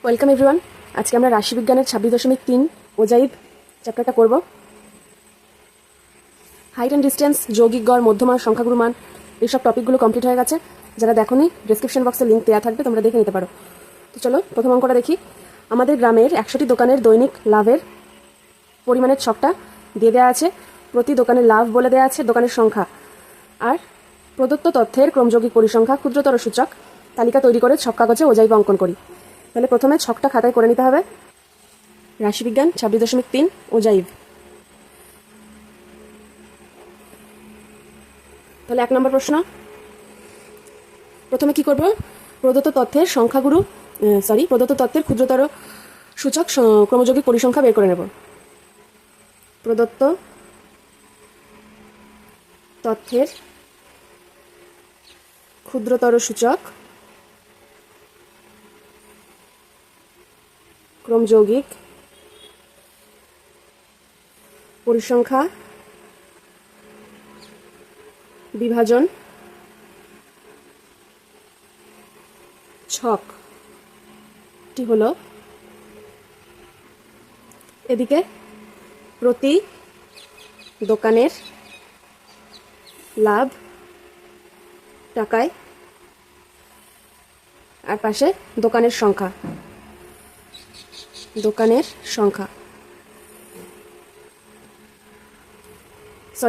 Welcome everyone. আজকে আমরা রাশিবিজ্ঞানের 26.3 ogive চ্যাপ্টারটা করব। হাইট অ্যান্ড ডিস্টেন্স, যৌগিক গড়, মধ্যমান, সংখ্যাগুরু মান, এইসব টপিকগুলো কমপ্লিট হয়ে গেছে। যারা দেখোনি, ডেসক্রিপশন বক্সে লিঙ্ক দেওয়া থাকবে, তোমরা দেখে নিতে পারো। তো চলো প্রথম অঙ্কটা দেখি। আমাদের গ্রামের 100টি দোকানের দৈনিক লাভের পরিমাণের ছকটা দিয়ে দেওয়া আছে। প্রতি দোকানের লাভ বলে দেওয়া আছে, দোকানের সংখ্যা আর প্রদত্ত তথ্যের ক্রমযৌগিক পরিসংখ্যা, ক্ষুদ্রতর সূচক তালিকা তৈরি করে ছক কাগজে ওজাইভ অঙ্কন করি। তাহলে প্রথমে ছকটা খাতায় করে নিতে হবে। রাশিবিজ্ঞান 26.3 ওজাইভ। তাহলে 1 নম্বর প্রশ্ন, প্রথমে কি করব? প্রদত্ত তথ্যের প্রদত্ত তথ্যের ক্ষুদ্রতর সূচক ক্রমযৌগিক পরিসংখ্যা বের করে নেব। প্রদত্ত তথ্যের ক্ষুদ্রতর সূচক ক্রমযৌগিক পরিসংখ্যা বিভাজন ছকটি হলো, এদিকে প্রতি দোকানের লাভ টাকায় আর পাশে দোকানের সংখ্যা।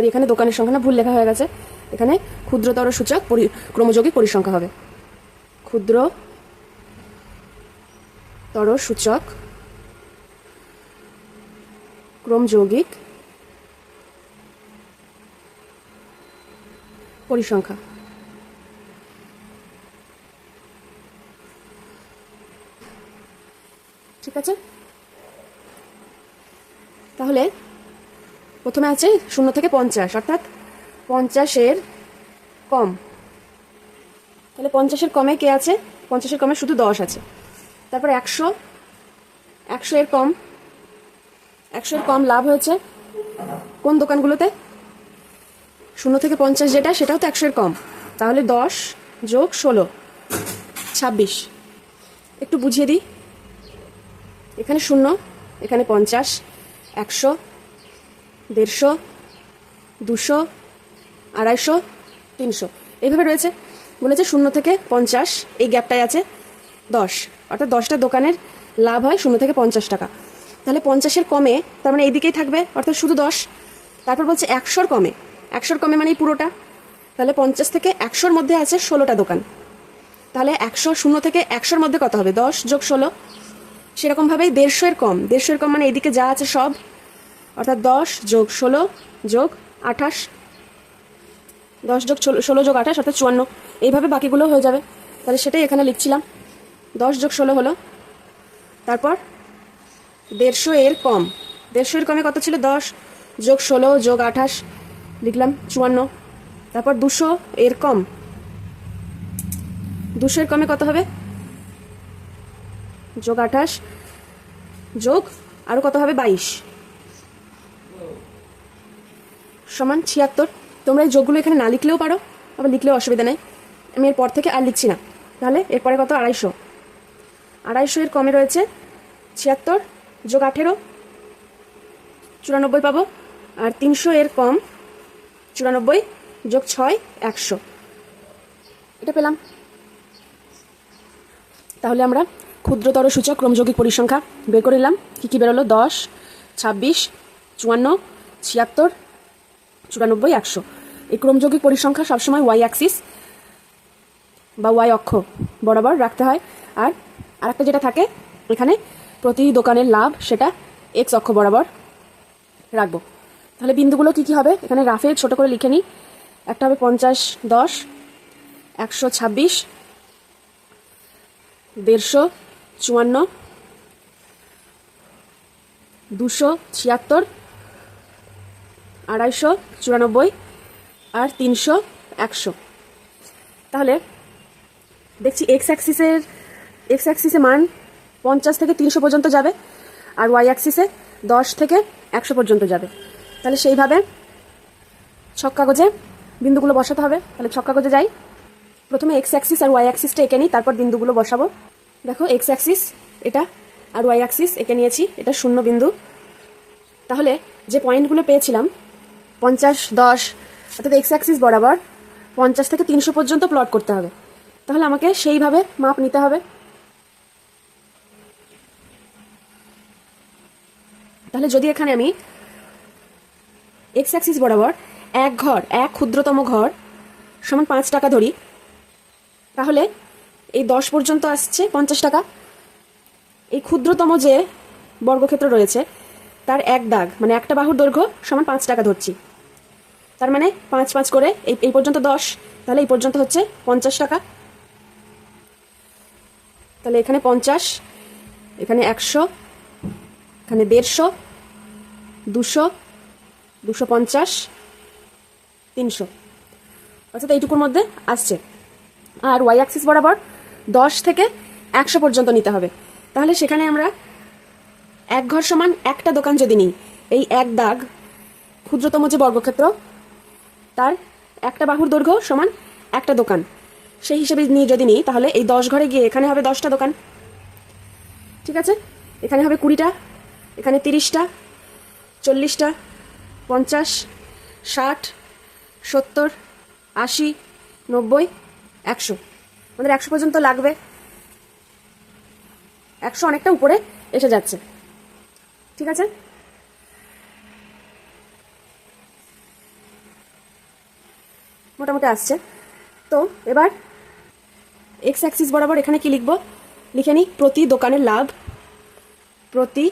এখানে দোকানের সংখ্যা না, ভুল লেখা হয়ে গেছে। এখানে ক্ষুদ্রতর সূচক ক্রমযৌগিক পরিসংখ্যা হবে। ক্ষুদ্রতর সূচক ক্রমযৌগিক পরিসংখ্যা। ঠিক আছে, তাহলে প্রথমে আছে 0 থেকে 50, অর্থাৎ 50-এর কম। তাহলে 50-এর কমে কে আছে? 50-এর কমে শুধু 10 আছে। তারপর 100 এর কম। 100 এর কম লাভ হয়েছে কোন দোকানগুলোতে? 0 থেকে 50 যেটা, সেটাও তো 100 এর কম। তাহলে 10 যোগ 16, 26। একটু বুঝিয়ে দিই। এখানে 0, এখানে 50, 100, 150, 200, 250, 300 এইভাবে রয়েছে। বলেছে 0 থেকে 50 এই গ্যাপটায় আছে 10, অর্থাৎ 10টা দোকানের লাভ হয় 0 থেকে 50 টাকা। তাহলে 50-এর কমে, তার মানে এইদিকেই থাকবে, অর্থাৎ শুধু 10। তারপর বলছে 100-র কমে। 100-র কমে মানে এই পুরোটা। তাহলে 50 থেকে 100-র মধ্যে আছে 16টা দোকান। তাহলে 0 থেকে 100-র মধ্যে কত হবে? 10 যোগ 16। সেরকমভাবেই 150-এর কম। 150-এর কম মানে এইদিকে যা আছে সব, অর্থাৎ 10 যোগ 16 যোগ 28, 10 যোগ 16 যোগ 28 অর্থাৎ 54। এইভাবে বাকিগুলো হয়ে যাবে। তাহলে সেটাই এখানে লিখছিলাম, 10 যোগ 16 হলো। তারপর 150-এর কম। 150-এর কমে কত ছিল? 10 যোগ 16 যোগ 28, লিখলাম 54। তারপর 200-এর কম। 200-এর কমে কত হবে? যোগ 28 যোগ আরও কত হবে? 22 সমান 76। তোমরা এই যোগগুলো এখানে না লিখলেও পারো, আবার লিখলেও অসুবিধা নেই। আমি এরপর থেকে আর লিখছি না। তাহলে এরপরে কত? 250। 250-এর কমে রয়েছে 76 যোগ 18, 94 পাবো। আর 300-এর কম 94 যোগ 6, 100। এটা পেলাম। তাহলে আমরা ক্ষুদ্রতর সূচক ক্রমযৌগিক পরিসংখ্যা বের করে নিলাম। কী বেরোলো? 10, 26, 54, 76, 94, 100। এই ক্রমযৌগিক পরিসংখ্যা সবসময় ওয়াই অ্যাক্সিস বা ওয়াই অক্ষ বরাবর রাখতে হয়। আর আরেকটা যেটা থাকে এখানে, প্রতি দোকানের লাভ, সেটা এক্স অক্ষ বরাবর রাখবো। তাহলে বিন্দুগুলো কি কি হবে? এখানে রাফে ছোট করে লিখে নিই। একটা হবে 50, 10, 126, 150, 54, 276, 250, 94 আর 300, 100। তাহলে দেখছি এক্স অ্যাক্সিসে মান 50 থেকে 300 পর্যন্ত যাবে, আর ওয়াই অ্যাক্সিসে 10 থেকে 100 পর্যন্ত যাবে। তাহলে সেইভাবে ছক কাগজে বিন্দুগুলো বসাতে হবে। তাহলে ছক কাগজে যাই। প্রথমে এক্স অ্যাক্সিস আর ওয়াই অ্যাক্সিসটা এঁকে নিই, তারপর বিন্দুগুলো বসাবো। দেখো এক্স অ্যাক্সিস এটা, আর ওয়াই অ্যাক্সিস এঁকে নিয়েছি, এটা 0 বিন্দু। তাহলে যে পয়েন্টগুলো পেয়েছিলাম 50, 10, অর্থাৎ এক্স অ্যাক্সিস বরাবর 50 থেকে 300 পর্যন্ত প্লট করতে হবে। তাহলে আমাকে সেইভাবে মাপ নিতে হবে। তাহলে যদি এখানে আমি এক্স অ্যাক্সিস বরাবর এক ক্ষুদ্রতম ঘর সমান 5 টাকা ধরি, তাহলে এই 10 পর্যন্ত আসছে 50 টাকা। এই ক্ষুদ্রতম যে বর্গক্ষেত্র রয়েছে তার এক দাগ মানে একটা বাহুর দৈর্ঘ্য সমান 5 টাকা ধরছি। তার মানে 5 5 করে এই পর্যন্ত 10, তাহলে এই পর্যন্ত হচ্ছে 50 টাকা। তাহলে এখানে 50, এখানে 100, এখানে 150, 200, 250, 300, অর্থাৎ এইটুকুর মধ্যে আসছে। আর ওয়াই অ্যাক্সিস বরাবর 10 থেকে 100 পর্যন্ত নিতে হবে। তাহলে সেখানে আমরা এক ঘর সমান একটা দোকান যদি নিই, এই এক দাগ ক্ষুদ্রতম যে বর্গক্ষেত্র তার একটা বাহুর দৈর্ঘ্য সমান একটা দোকান, সেই হিসেবে নিয়ে যদি নিই, তাহলে এই 10 ঘরে গিয়ে এখানে হবে 10টা দোকান। ঠিক আছে, এখানে হবে 20টা, এখানে 30টা, 40টা, 50, 60, 70, 80, 90, 100, আমাদের 100 পর্যন্ত লাগবে। 100 অনেকটা উপরে এসে যাচ্ছে। ঠিক আছে, মোটামুটি আসছে। তো এবার এক্স অ্যাক্সিস বরাবর এখানে কি লিখব, লিখে নিই প্রতি দোকানের লাভ, প্রতি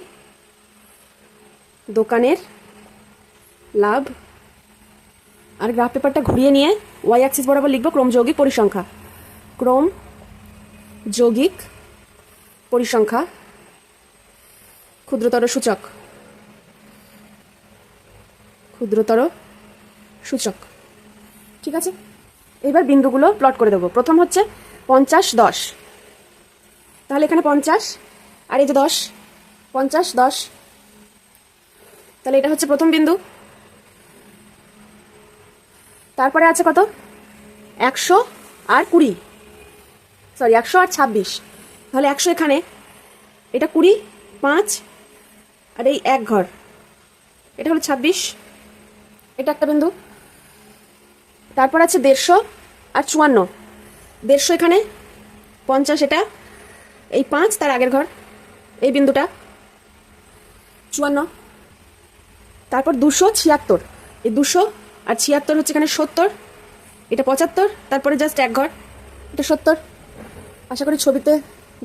দোকানের লাভ। আর গ্রাফ পেপারটা ঘুরিয়ে নিয়ে ওয়াই অ্যাক্সিস বরাবর লিখব ক্রম যৌগিক পরিসংখ্যা, ক্রম যৌগিক পরিসংখ্যা, ক্ষুদ্রতর সূচক, ক্ষুদ্রতর সূচক। ঠিক আছে, এবার বিন্দুগুলো প্লট করে দেবো। প্রথম হচ্ছে 50, 10, তাহলে এখানে 50 আর এই যে 10, 50, 10, তাহলে এটা হচ্ছে প্রথম বিন্দু। তারপরে আছে কত, 100 আর 20, সরি 100 আর 26, তাহলে 100 এখানে, এটা 20, 5 আর এই এক ঘর, এটা হলো 26, এটা একটা বিন্দু। তারপর আছে 150 আর 54, 150 এখানে, 50 এটা, এই 5 তার আগের ঘর, এই বিন্দুটা 54। তারপর 276, এই 200 আর 76 হচ্ছে এখানে 70, এটা 75, তারপরে জাস্ট এক ঘর, এটা 70, আশা করি ছবিতে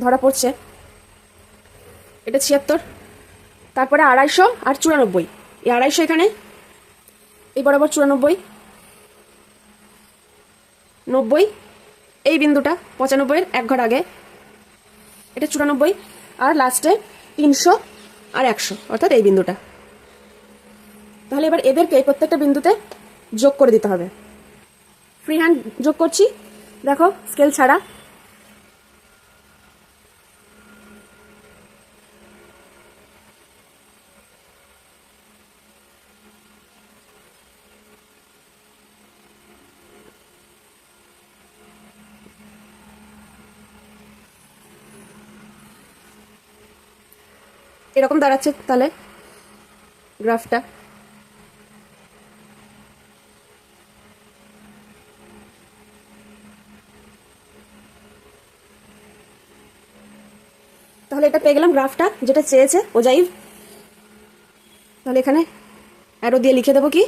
ধরা পড়ছে, এটা 76। তারপরে 250 আর 94, এই 250 এখানে, এই বরাবর 94, 90, এই বিন্দুটা 95 এর এক ঘর আগে, এটা 94, আর লাস্টে 300 আর 100, অর্থাৎ এই বিন্দুটা। তাহলে এবার এদেরকে প্রত্যেকটা বিন্দুতে যোগ করে দিতে হবে। ফ্রি হ্যান্ড যোগ করছি, দেখো স্কেল ছাড়া। এরকম দাঁড়াচ্ছে তাহলে গ্রাফটা। তাহলে এটা পেয়ে গেলাম গ্রাফটা যেটা চেয়েছে ওজাইভ। তাহলে এখানে অ্যারো দিয়ে লিখে দেবো কি,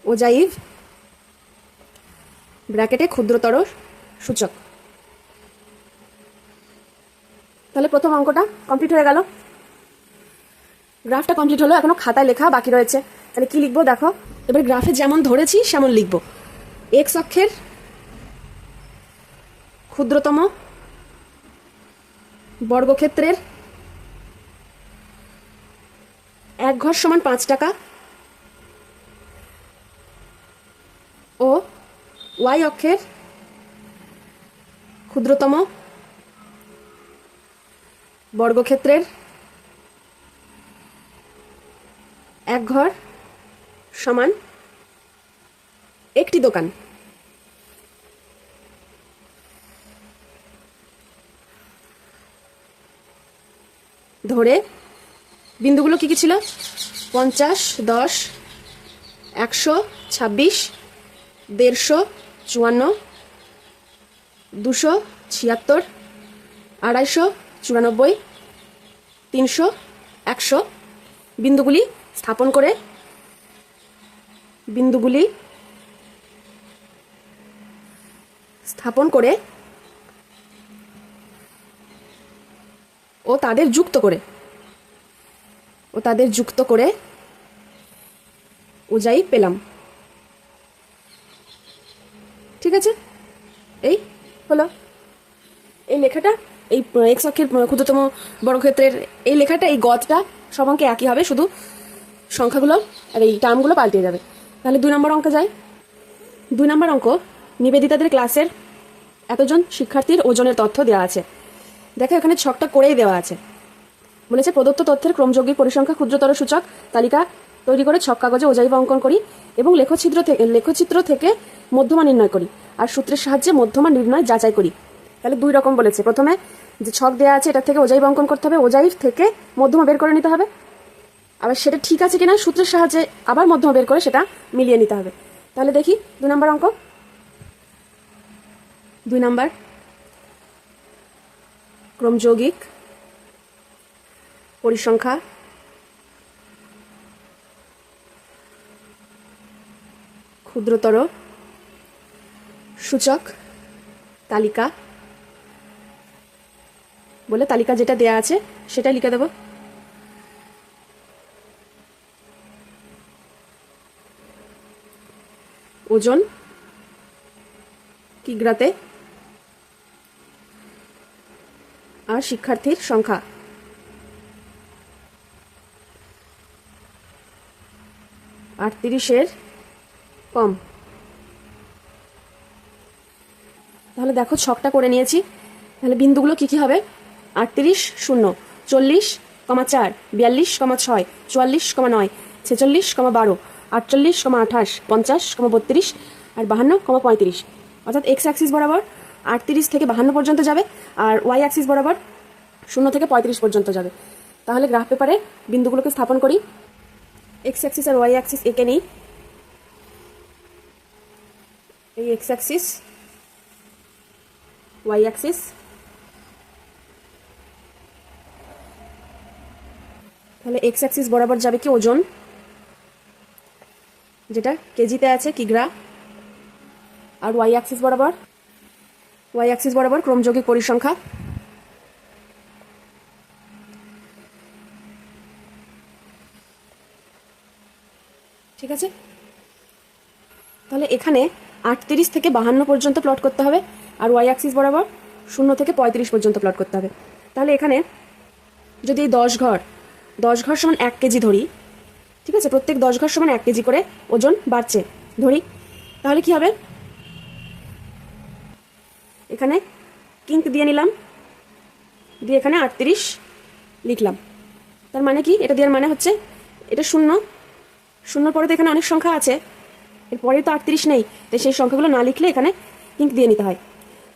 ওজাইভ ব্র্যাকেটে ক্ষুদ্রতর সূচক। তাহলে প্রথম অঙ্কটা কমপ্লিট হয়ে গেল, গ্রাফটা কমপ্লিট হলো, এখনো খাতায় লেখা বাকি রয়েছে। তাহলে কি লিখবো দেখো, এবার গ্রাফে যেমন ধরেছি সেমন লিখবো। এক্স অক্ষের ক্ষুদ্রতম বর্গক্ষেত্রের এক ঘর সমান 5 টাকা ও ওয়াই অক্ষের ক্ষুদ্রতম বর্গক্ষেত্রের এক ঘর সমান একটি দোকান। ধরে বিন্দুগুলো কি কি ছিল? 50, 10, 100, 26, 150, 54, 200, 76, 250, 94, 300, 100 বিন্দুগুলি স্থাপন করে ও তাদের যুক্ত করে উজাই পেলাম। ঠিক আছে, এই হলো এই লেখাটা, এই এক্স অক্ষের ক্ষুদ্রতম বর্গক্ষেত্রের এই লেখাটা, এই গদটা সব অঙ্কে একই হবে, শুধু সংখ্যাগুলো আর এই টার্মগুলো পাল্টে যাবে। তাহলে 2 নম্বর অঙ্কে যাই। 2 নম্বর অঙ্ক, নিবেদিতাদের ক্লাসের এতজন শিক্ষার্থীর ওজনের তথ্য দেওয়া আছে। দেখো এখানে ছকটা করেই দেওয়া আছে। বলেছে প্রদত্ত তথ্যের ক্রমযৌগিক পরিসংখ্যা ক্ষুদ্রতর সূচক তালিকা তৈরি করে ছক কাগজে ওজাই বা অঙ্কন করি এবং লেখচিত্র থেকে মধ্যমা নির্ণয় করি আর সূত্রের সাহায্যে মধ্যমা নির্ণয় যাচাই করি। তাহলে 2 রকম বলেছে। প্রথমে যে ছক দেওয়া আছে এটা থেকে ওজাই বা অঙ্কন করতে হবে, ওজাই থেকে মধ্যমা বের করে নিতে হবে, আবার সেটা ঠিক আছে কিনা সূত্রের সাহায্যে আবার মধ্যমা বের করে সেটা মিলিয়ে নিতে হবে। তাহলে দেখি 2 নম্বর অঙ্ক। 2 নম্বর, ক্রমযৌগিক পরিসংখ্যা ক্ষুদ্রতর সূচক তালিকা বলে তালিকা যেটা দেয়া আছে সেটা লিখে দেব। ওজন কিগ্রাতে আর শিক্ষার্থীর সংখ্যা। 38-এর কম। তাহলে দেখো ছকটা করে নিয়েছি। তাহলে বিন্দুগুলো কি কি হবে? 38, 0, 40, 4, 42, 6, 44, 9, 46, 12, 48, 28, 50, 32 আর 52, 35। অর্থাৎ এক্স অ্যাক্সিস বরাবর 38 থেকে 52 পর্যন্ত যাবে আর ওয়াই অ্যাক্সিস বরাবর 0 থেকে 35 পর্যন্ত যাবে। তাহলে গ্রাফ পেপারে বিন্দুগুলোকে স্থাপন করি। এক্স অ্যাক্সিস আর ওয়াই অ্যাক্সিস এঁকে নিই। এই এক্স অ্যাক্সিস, ওয়াই অ্যাক্সিস। তাহলে এক্স অ্যাক্সিস বরাবর যাবে কি ওজন, যেটা কেজিতে আছে কিগ্রা, আর ওয়াই অ্যাক্সিস বরাবর ক্রমযৌগিক পরিসংখ্যা। ঠিক আছে, তাহলে এখানে 38 থেকে 52 পর্যন্ত প্লট করতে হবে আর ওয়াই অ্যাক্সিস বরাবর 0 থেকে 35 পর্যন্ত প্লট করতে হবে। তাহলে এখানে যদি 10 ঘর সমান 1 কেজি ধরি, ঠিক আছে, প্রত্যেক 10 ঘর সমান 1 কেজি করে ওজন বাড়ছে ধরি, তাহলে কি হবে? এখানে কিঙ্ক দিয়ে নিলাম, দিয়ে এখানে 38 লিখলাম। তার মানে কি? এটা দেওয়ার মানে হচ্ছে এটা 0 পরে তো এখানে অনেক সংখ্যা আছে, এরপরে তো 38 নেই, তাই সেই সংখ্যাগুলো না লিখলে এখানে কিঙ্ক দিয়ে নিতে হয়।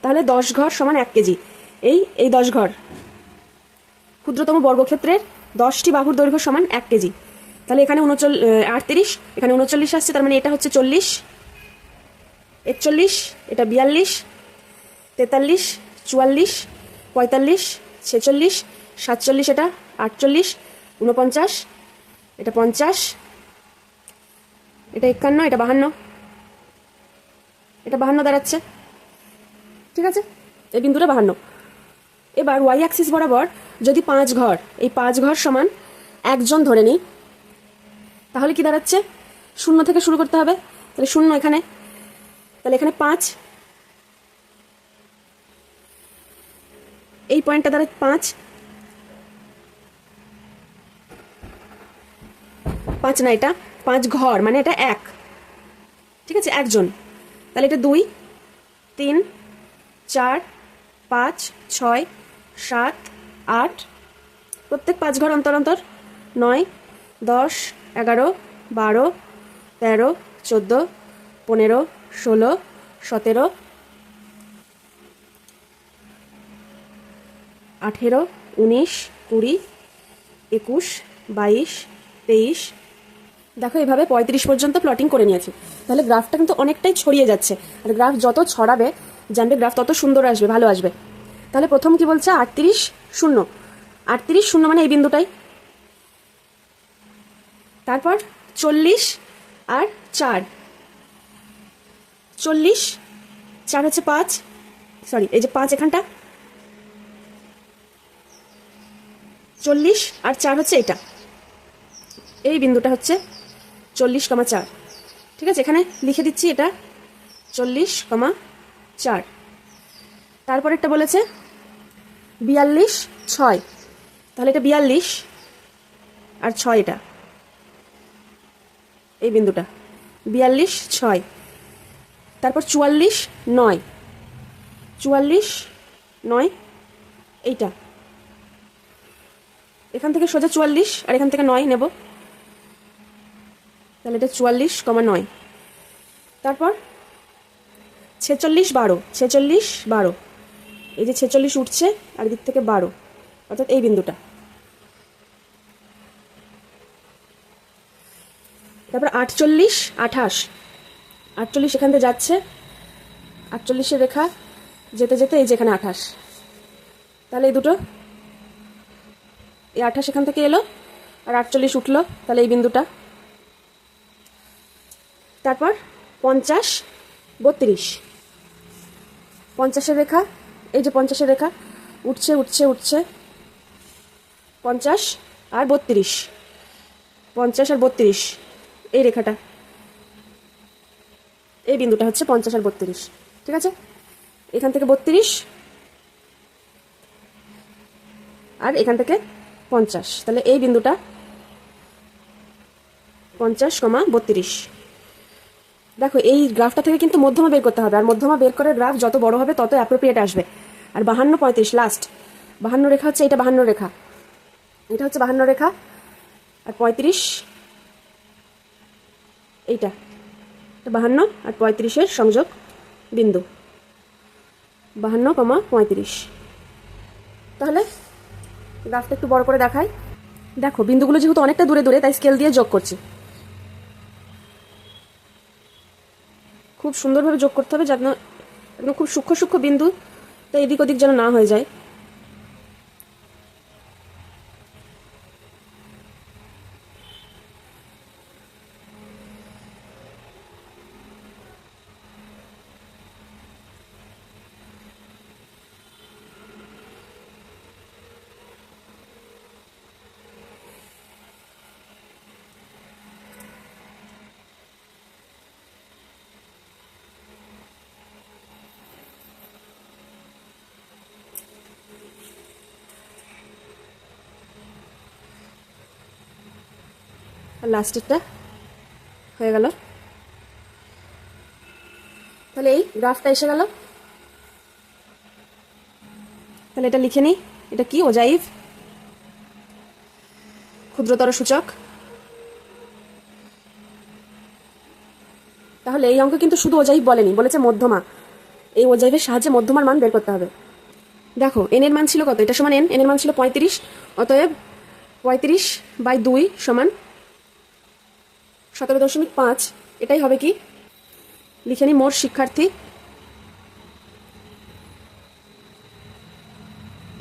তাহলে 10 ঘর সমান 1 কেজি। এই 10 ঘর ক্ষুদ্রতম বর্গক্ষেত্রের 10টি বাহুর দৈর্ঘ্য সমান 1 কেজি। তাহলে এখানে 38, এখানে 39 আসছে, তার মানে এটা হচ্ছে 40, 41, এটা 42, 43, 44, 45, 46, 47, এটা 48, 49, এটা 50, এটা 51, এটা 52, এটা 52 দাঁড়াচ্ছে। ঠিক আছে, এই বিন্দুটা 52। এবার ওয়াই অ্যাক্সিস বরাবর যদি 5 ঘর, এই 5 ঘর সমান 1 জন ধরে নিই, তাহলে কি দাঁড়াচ্ছে? 0 থেকে শুরু করতে হবে, তাহলে 0 এখানে, তাহলে এখানে 5, এই পয়েন্টটা দাঁড়ায় 5 না, এটা 5 ঘর মানে এটা 1, ঠিক আছে, 1 জন। তাহলে এটা 2, 3, 4, 5, 6, 7, 8, প্রত্যেক 5 ঘর অন্তর অন্তর 9, 10, 11, 12, 13, 14, 15, 16, 17, 18, 19, 20, 21, 22, 23। দেখো এভাবে 35 পর্যন্ত প্লটিং করে নিয়েছি। তাহলে গ্রাফটা কিন্তু অনেকটাই ছড়িয়ে যাচ্ছে, আর গ্রাফ যত ছড়াবে জানবে গ্রাফ তত সুন্দর আসবে, ভালো আসবে। তাহলে প্রথম কি বলছে, 38, 0। 38, 0 মানে এই বিন্দুটাই। তারপর 40 আর 4। 40, 4 হচ্ছে 5, সরি এই যে 5 এখানটা। 40 আর 4 হচ্ছে এটা, এই বিন্দুটা হচ্ছে 40,4। ঠিক আছে, এখানে লিখে দিচ্ছি এটা 40,4। তারপর একটা বলেছে 42, 6। তাহলে এটা 42 আর 6, এটা এই বিন্দুটা 42, 6। তারপর 44, 9। 44, 9 এইটা। এখান থেকে সোজা 44 আর এখান থেকে 9 নেব, তাহলে এটা 44,9। তারপর 46, 12। 46, 12, এই যে 46 উঠছে আর দিক থেকে 12, অর্থাৎ এই বিন্দুটা। তারপর 48, 28। 48 এখান থেকে যাচ্ছে, 48-এর রেখা যেতে যেতে এই যে এখানে 28। তাহলে এই দুটো, এই 28 এখান থেকে এলো আর 48 উঠলো, তাহলে এই বিন্দুটা। তারপর 50, 32। 50-এর রেখা, এই যে 50-এর রেখা উঠছে উঠছে উঠছে, 50 আর 32, 50 আর 32, এই রেখাটা, এই বিন্দুটা হচ্ছে 50 আর 32। ঠিক আছে, এখান থেকে 32 আর এখান থেকে 50, তাহলে এই বিন্দুটা 50,32। দেখো এই গ্রাফটা থেকে কিন্তু মধ্যমা বের করতে হবে, আর মধ্যমা বের করে গ্রাফ যত বড় হবে তত অ্যাপ্রোপ্রিয়েট আসবে। আর 52, 35 লাস্ট, 52 রেখা হচ্ছে এটা, 52 রেখা, এটা হচ্ছে 52 রেখা, আর 35 এইটা, 52 আর 35-এর সংযোগ বিন্দু, 52,35। তাহলে গ্রাফটা একটু বড় করে দেখাই। দেখো বিন্দুগুলো যেহেতু অনেকটা দূরে দূরে, তাই স্কেল দিয়ে যোগ করছি। খুব সুন্দরভাবে যোগ করতে হবে, যেন একদম খুব সূক্ষ্ম সূক্ষ্ম বিন্দু, তাই এদিক ওদিক যেন না হয়ে যায়। আর লাস্টেরটা হয়ে গেল। তাহলে এই গ্রাফটা এসে গেল। তাহলে এটা লিখে নিই, এটা কি, ওজাইভ ক্ষুদ্রতর সূচক। তাহলে এই অঙ্ক কিন্তু শুধু ওজাইভ বলেনি, বলেছে মধ্যমা। এই ওজাইভের সাহায্যে মধ্যমার মান বের করতে হবে। দেখো এন এর মান ছিল কত, এটা সমান এন, এন এর মান ছিল 35, অতএব 35/2 সমান 17.5। এটাই হবে কি, লিখে নি মোট শিক্ষার্থী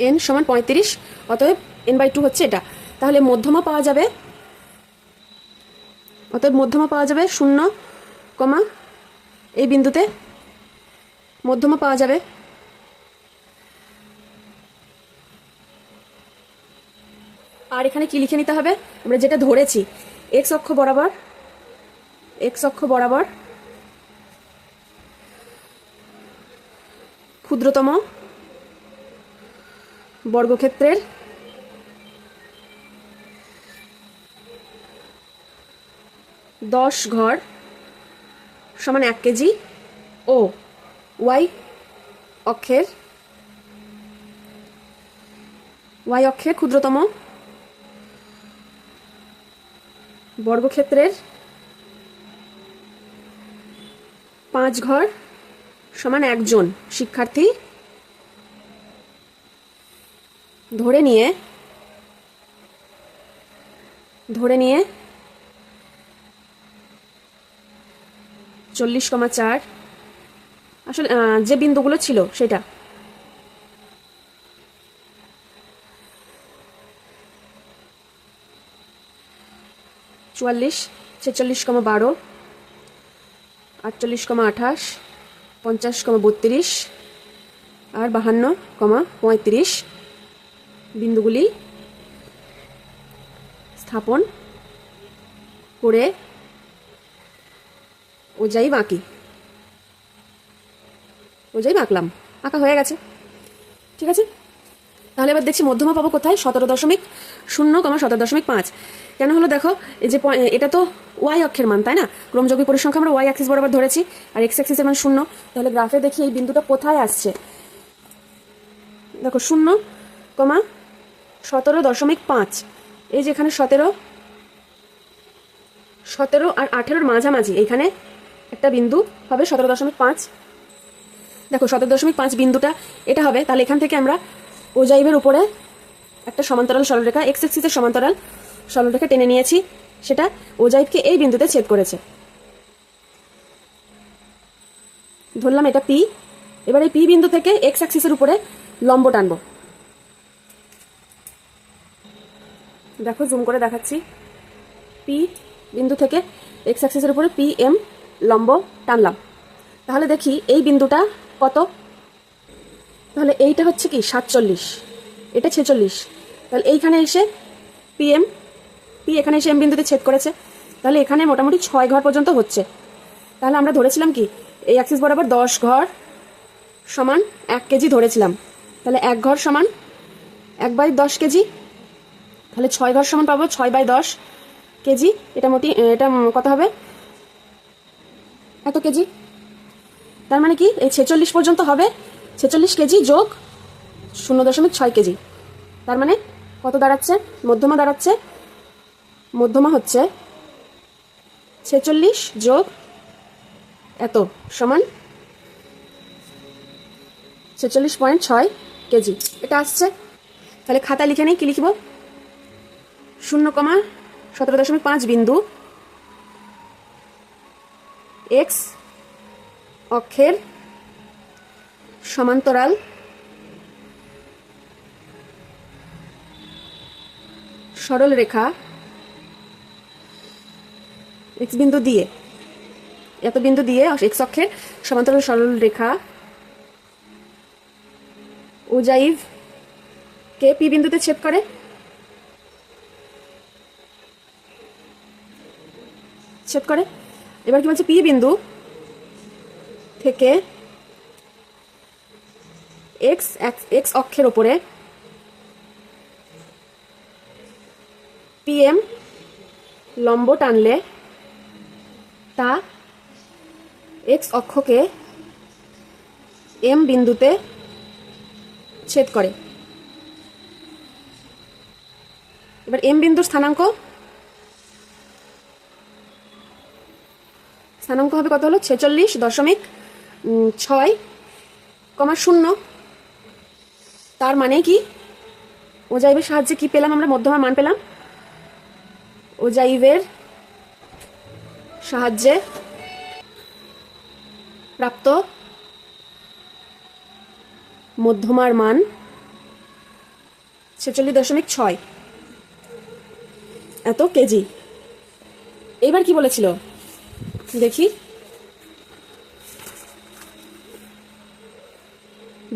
এন সমান 35, অতএব n/2 হচ্ছে এটা। তাহলে মধ্যমা পাওয়া যাবে, অতএব মধ্যমা পাওয়া যাবে 0, এই বিন্দুতে মধ্যমা পাওয়া যাবে। আর এখানে কি লিখে নিতে হবে, আমরা যেটা ধরেছি এক্স অক্ষ বরাবর, এক্স অক্ষ বরাবর ক্ষুদ্রতম বর্গক্ষেত্রের দশ ঘর সমান 1 কেজি ও ওয়াই অক্ষের ক্ষুদ্রতম বর্গক্ষেত্রের 5 ঘর সমান 1 জন শিক্ষার্থী ধরে নিয়ে ধরে নিয়ে 40,4 আসলে যে বিন্দুগুলো ছিল সেটা, চুয়াল্লিশ, 46,12, 48,28, 50,32 আর 52,35 বিন্দুগুলি স্থাপন করে ওজাই আঁকলাম। আঁকা হয়ে গেছে, ঠিক আছে। তাহলে এবার দেখছি মধ্যমা পাবো কোথায়? 17.0, 17.5। কেন হলো দেখো, এই যে এটা তো ওয়াই অক্ষের মান, তাই না? ক্রমযৌগিক পরিসংখ্যা আমরা ওয়াই অ্যাক্সিস বরাবর ধরেছি, আর এক্স অ্যাক্সিসের মান 0। তাহলে গ্রাফে দেখি এই বিন্দুটা কোথায় আসছে। দেখো 0,17.5, এই যে এখানে 17 আর 18-র মাঝামাঝি এইখানে একটা বিন্দু হবে 17.5। দেখো 17.5 বিন্দুটা এটা হবে। তাহলে এখান থেকে আমরা ওজাইভের উপরে একটা সমান্তরাল সরলরেখা, এক্স অ্যাক্সিসের সমান্তরাল সরলরেখা টেনে নিয়েছি, সেটা ওজাইভকে এই বিন্দুতে ছেদ করেছে। ধরলাম এটা পি। এবার এই পি বিন্দু থেকে এক্স অ্যাক্সিসের উপরে লম্ব টানবো। দেখো জুম করে দেখাচ্ছি। পি বিন্দু থেকে এক্স অ্যাক্সিসের উপরে পি এম লম্ব টানলাম। তাহলে দেখি এই বিন্দুটা কত। তাহলে এইটা হচ্ছে কি 47, এটা 46। তাহলে এইখানে এসে পি এখানে এসে এম বিন্দুতে ছেদ করেছে। তাহলে এখানে মোটামুটি 6 ঘর পর্যন্ত হচ্ছে। তাহলে আমরা ধরেছিলাম কি, এই অ্যাক্সিস বরাবর 10 ঘর সমান 1 কেজি ধরেছিলাম। তাহলে 1 ঘর সমান 1/10 কেজি। তাহলে 6 ঘর সমান পাবো 6/10 কেজি। এটা এটা কত হবে? এত কেজি। তার মানে কি এই 46 পর্যন্ত হবে 46 কেজি যোগ 0.6 কেজি। তার মানে কত দাঁড়াচ্ছে? মধ্যমা দাঁড়াচ্ছে, মধ্যমা হচ্ছে 46 যোগ এত সমান 46.6 কেজি। এটা আসছে। তাহলে খাতায় লিখে নেই, কি লিখব? 0,17.5 বিন্দু এক্স অক্ষের সমান্তরাল সরল রেখা এক্স বিন্দু দিয়ে, এত বিন্দু দিয়ে এক্স অক্ষের সমান্তরাল সরল রেখা ওজাইভ কে পি বিন্দুতে ছেদ করে। এবার কি বলছে? পি বিন্দু থেকে এক্স অক্ষের ওপরে পিএম লম্ব টানলে তা এক্স অক্ষকে এম বিন্দুতে ছেদ করে। এবার এম বিন্দুর স্থানাঙ্ক হবে কত? হলো 46.6,0। তার মানে কি ওজাইভের সাহায্যে কি পেলাম আমরা? মধ্যমার মান পেলাম। ওজাইভের সাহায্যে প্রাপ্ত মধ্যমার মান 46.6 এত কেজি। এবার কি বলেছিল দেখি।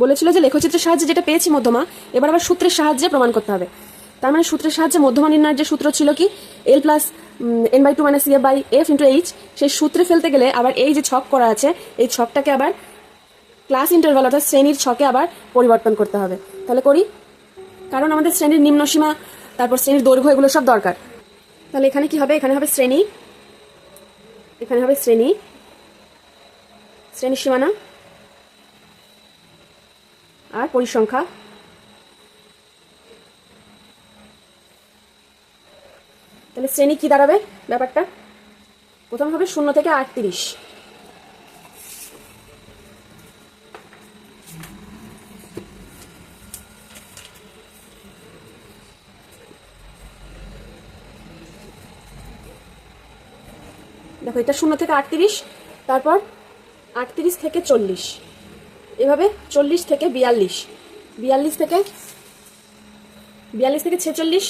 বলেছিল যে লেখচিত্রের সাহায্যে যেটা পেয়েছি মধ্যমা, এবার আবার সূত্রের সাহায্যে প্রমাণ করতে হবে। তার মানে সূত্রের সাহায্যে মধ্যমা নির্ণয়ের যে সূত্র ছিল কি, L+N/2 - CF/F/H, সেই সূত্রে ফেলতে গেলে আবার এই যে ছক করা আছে, এই ছকটাকে আবার ক্লাস ইন্টারভাল অর্থাৎ শ্রেণীর ছকে আবার পরিবর্তন করতে হবে। তাহলে করি, কারণ আমাদের শ্রেণীর নিম্নসীমা, তারপর শ্রেণীর দৈর্ঘ্য, এগুলো সব দরকার। তাহলে এখানে কি হবে? এখানে হবে শ্রেণী, এখানে হবে শ্রেণীর সীমানা আর পরিসংখ্যা। তাহলে শ্রেণী কি দাঁড়াবে ব্যাপারটা? প্রথম হবে 0 থেকে 38। দেখো এটা 0 থেকে 38, তারপর 38 থেকে 40, এভাবে 40 থেকে 42, 42 থেকে 46,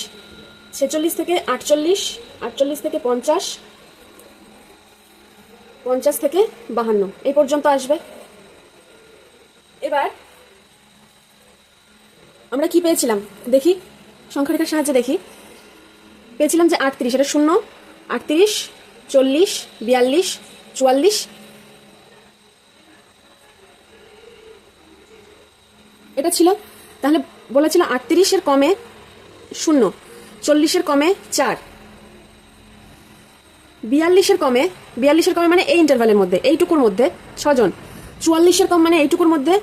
46 থেকে 48, 48 থেকে 50, 50 থেকে 52 এই পর্যন্ত আসবে। এবার আমরা কি পেয়েছিলাম দেখি, সংখ্যারেখার সাহায্যে দেখি। পেয়েছিলাম যে 38, এটা 0, 38, 40, 42, 44, এটা ছিল। তাহলে বলেছিল 38-এর কমে 0, 40-এর কমে 4, 42-এর কমে, 42-এর কমে মানে এই ইন্টারভ্যালের মধ্যে, এইটুকুর মধ্যে 6 জন, 44-এর কম মানে এইটুকুর মধ্যে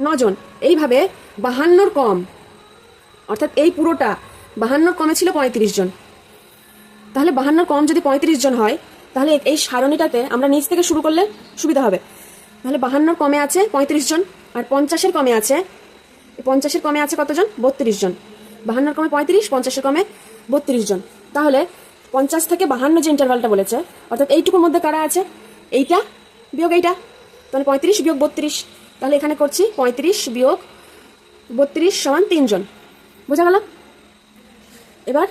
9 জন। এইভাবে 52-র কম, অর্থাৎ এই পুরোটা 52-র কমে ছিল 35 জন। তাহলে 52-র কম যদি 35 জন হয়, তাহলে এই সারণীটাতে আমরা নিচ থেকে শুরু করলে সুবিধা হবে। তাহলে 52-র কমে আছে 35 জন, আর 50-এর কমে আছে, 50-এর কমে আছে কতজন? 32 জন। 52-র কমে 35, 50-এর কমে 32 জন। তাহলে 50 থেকে 52 যে ইন্টারভালটা বলেছে, অর্থাৎ এইটুকুর মধ্যে কারা আছে? এইটা বিয়োগ এইটা, তাহলে 35 বিয়োগ 32। তাহলে এখানে করছি 35 বিয়োগ 32 সমান 3 জন। বোঝা গেল? এবার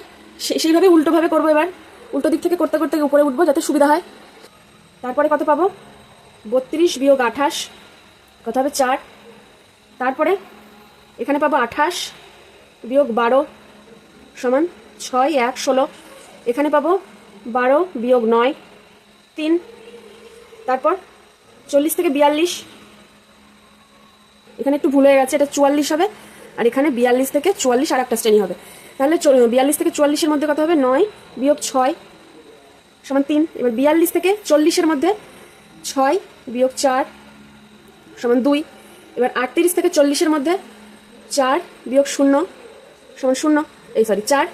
সেইভাবে উল্টোভাবে করবো। এবার উল্টো দিক থেকে করতে করতে উপরে উঠবো যাতে সুবিধা হয়। তারপরে কত পাবো? 32 বিয়োগ 28, কত হবে? 4। তারপরে এখানে পাবো 28 বিয়োগ 12 সমান 6, 1, 16। এখানে পাবো 12 বিয়োগ 9, 3। তারপর 40 থেকে 42, এখানে একটু ভুল হয়ে গেছে, এটা 44 হবে, আর এখানে 42 থেকে 44 আর একটা শ্রেণী হবে। তাহলে 42 থেকে 44-এর মধ্যে কত হবে? 9 বিয়োগ 6 সমান 3। এবার 42 থেকে 40-এর মধ্যে 6 বিয়োগ 4 সমান 2। এবার 38 থেকে 40-এর মধ্যে 4 বিয়োগ 0 সমান 0, 4।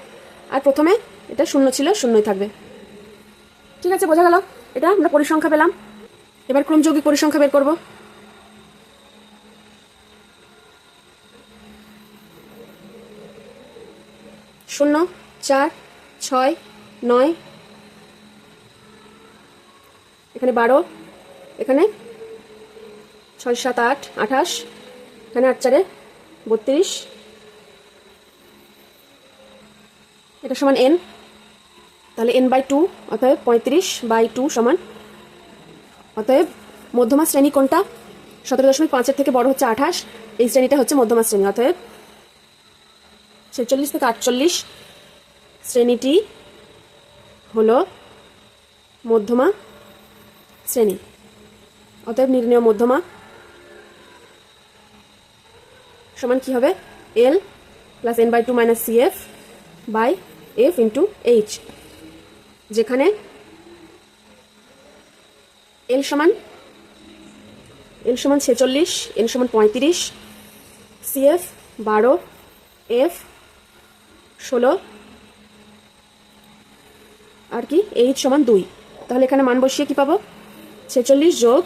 আর প্রথমে এটা 0 ছিল, 0ই থাকবে। ঠিক আছে, বোঝা গেল? এটা আমরা পরিসংখ্যা পেলাম। এবার ক্রমযৌগিক পরিসংখ্যা বের করব। শূন্য, 4, 6, 9, এখানে 12, এখানে 6, 7, 8, 28, এখানে 8, 4, 32, এটা সমান n। তাহলে n/2, অতএব 35/2 সমান, অতএব মধ্যমা শ্রেণী কোনটা? 17.5-এর থেকে বড় হচ্ছে 28, এই শ্রেণীটা হচ্ছে মধ্যমা শ্রেণী। অতএব 46 থেকে 48 শ্রেণীটি হলো মধ্যমা শ্রেণী। অতএব নির্ণেয় মধ্যমা সমান কি হবে? L plus n/2 minus CF by F into H, যেখানে L সমান 46, N সমান 35, CF 12, F 16, আর কি H সমান 2। তাহলে এখানে মান বসিয়ে কি পাবো? 46 যোগ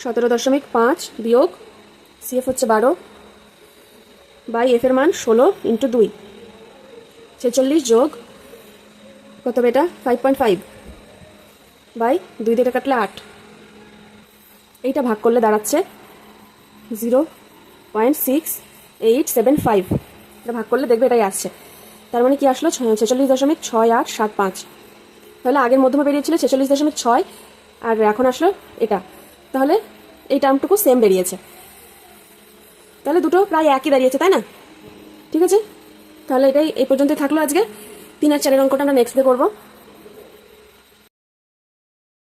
17.5 বিয়োগ CF হচ্ছে 12 বাই F এর মান 16 ইন্টু 2। 46 যোগ কত হবে? এটা 5.5 বাই 2 দিয়ে কাটলে 8। এইটা ভাগ করলে দাঁড়াচ্ছে 0.6875। এটা ভাগ করলে দেখবে এটাই আসছে। তার মানে কি আসলো? 46.6875। তাহলে আগের মধ্যমা বেরিয়েছিল 46.6, আর এখন আসলো এটা। তাহলে এই টার্মটুকু সেম বেরিয়েছে। তাহলে দুটো প্রায় একই দাঁড়িয়েছে, তাই না? ঠিক আছে, তাহলে এটাই এই পর্যন্তই থাকলো আজকে। 3 আর 4-এর অঙ্কটা আমরা নেক্সট ডে করবো।